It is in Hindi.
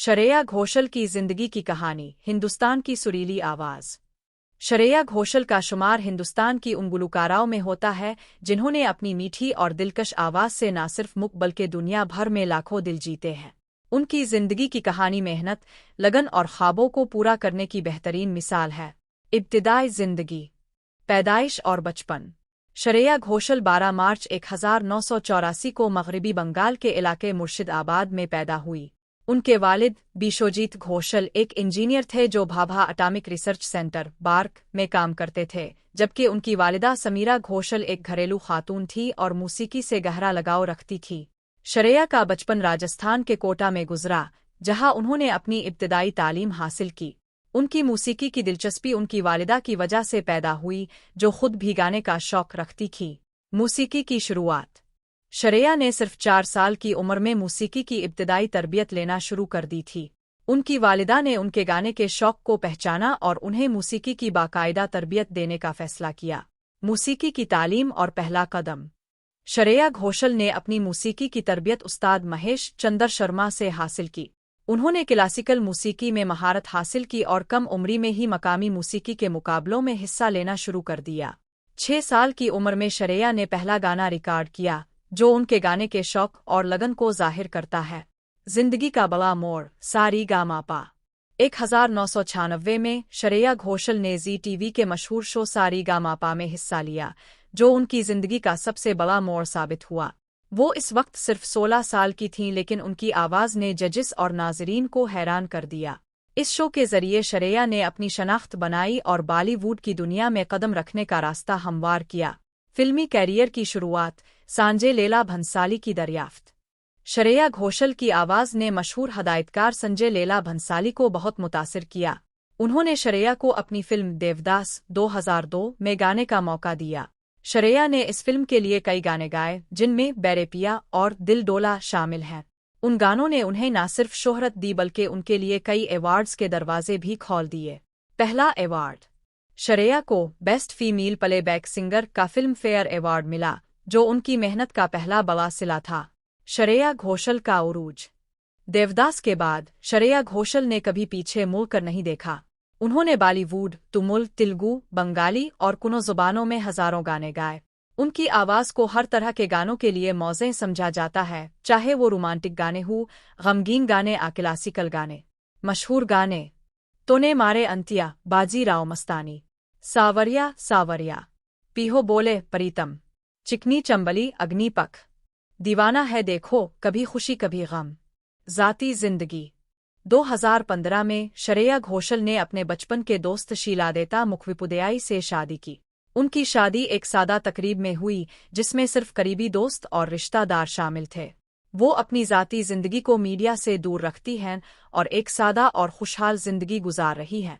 श्रेया घोषाल की जिंदगी की कहानी, हिंदुस्तान की सुरीली आवाज। श्रेया घोषाल का शुमार हिंदुस्तान की उन गुलकाराओं में होता है जिन्होंने अपनी मीठी और दिलकश आवाज से न सिर्फ मुल्क बल्कि दुनिया भर में लाखों दिल जीते हैं। उनकी जिंदगी की कहानी मेहनत, लगन और ख्वाबों को पूरा करने की बेहतरीन मिसाल है। इब्तिदाई जिंदगी, पैदाइश और बचपन। श्रेया घोषाल 12 मार्च 1984 को मगरबी बंगाल के इलाके मुर्शिदाबाद में पैदा हुई। उनके वालिद बिशोजीत घोषाल एक इंजीनियर थे जो Bhabha atomic research centre bark में काम करते थे, जबकि उनकी वालिदा समीरा घोषाल एक घरेलू खातून थी और मौसीकी से गहरा लगाव रखती थी। श्रेया का बचपन राजस्थान के कोटा में गुजरा, जहां उन्होंने अपनी इब्तिदाई तालीम हासिल की। उनकी मौसीकी की दिलचस्पी उनकी वालिदा की वजह से पैदा हुई, जो खुद भी गाने का शौक रखती थी। मौसीकी की शुरुआत। श्रेया ने सिर्फ 4 साल की उम्र में मौसीकी की इब्तिदाई तरबियत लेना शुरू कर दी थी। उनकी वालिदा ने उनके गाने के शौक को पहचाना और उन्हें मौसीकी की बाकायदा तरबियत देने का फैसला किया। मौसीकी की तालीम और पहला कदम। श्रेया घोषाल ने अपनी मौसीकी की तरबियत उस्ताद महेश चंद्र शर्मा से हासिल की। उन्होंने क्लासिकल मौसीकी में महारत हासिल की और कम उम्री में ही मकामी मौसीकी के मुकाबलों में हिस्सा लेना शुरू कर दिया। 6 साल की उम्र में श्रेया ने पहला गाना रिकॉर्ड किया, जो उनके गाने के शौक और लगन को जाहिर करता है। जिंदगी का बड़ा मोड़, सारेगामापा। 1996 में श्रेया घोषाल ने ZTV के मशहूर शो सारेगामापा में हिस्सा लिया, जो उनकी जिंदगी का सबसे बड़ा मोड़ साबित हुआ। वो इस वक्त सिर्फ 16 साल की थीं, लेकिन उनकी आवाज ने जजिस और नाजरीन को हैरान कर दिया। इस शो के जरिए श्रेया ने अपनी शनाख्त बनाई और बॉलीवुड की दुनिया में कदम रखने का रास्ता हमवार किया। फिल्मी कैरियर की शुरुआत। संजय लीला भंसाली की दरियाफ्त। श्रेया घोषाल की आवाज ने मशहूर हदायतकार संजय लीला भंसाली को बहुत मुतासिर किया। उन्होंने श्रेया को अपनी फिल्म देवदास 2002 में गाने का मौका दिया। श्रेया ने इस फिल्म के लिए कई गाने गाए, जिनमें बैरेपिया और दिल डोला शामिल हैं। उन गानों ने उन्हें न सिर्फ शोहरत दी बल्कि उनके लिए कई अवार्ड्स के दरवाजे भी खोल दिए। पहला अवार्ड। श्रेया को बेस्ट फीमेल प्लेबैक सिंगर का फिल्म फेयर अवार्ड मिला, जो उनकी मेहनत का पहला बड़ा सिला था। श्रेया घोषाल का उरूज। देवदास के बाद श्रेया घोषाल ने कभी पीछे मुड़कर नहीं देखा। उन्होंने बॉलीवुड, तमिल, तेलुगु, बंगाली और कुनो जुबानों में हजारों गाने गाए। उनकी आवाज को हर तरह के गानों के लिए मौज़े समझा जाता है, चाहे वो रोमांटिक गाने हो, गमगीन गाने या क्लासिकल गाने। मशहूर गाने: तोने मारे अंतिया, बाजीराव मस्तानी, सावरिया सावरिया, पीहो बोले प्रीतम, चिकनी चंबली, अग्निपथ, दीवाना है देखो, कभी खुशी कभी गम। ज़ाती जिंदगी। 2015 में श्रेया घोषाल ने अपने बचपन के दोस्त शीलादेता मुखविपुदयाई से शादी की। उनकी शादी एक सादा तकरीब में हुई, जिसमें सिर्फ करीबी दोस्त और रिश्तेदार शामिल थे। वो अपनी ज़ाती जिंदगी को मीडिया से दूर रखती हैं और एक सादा और खुशहाल जिंदगी गुजार रही हैं।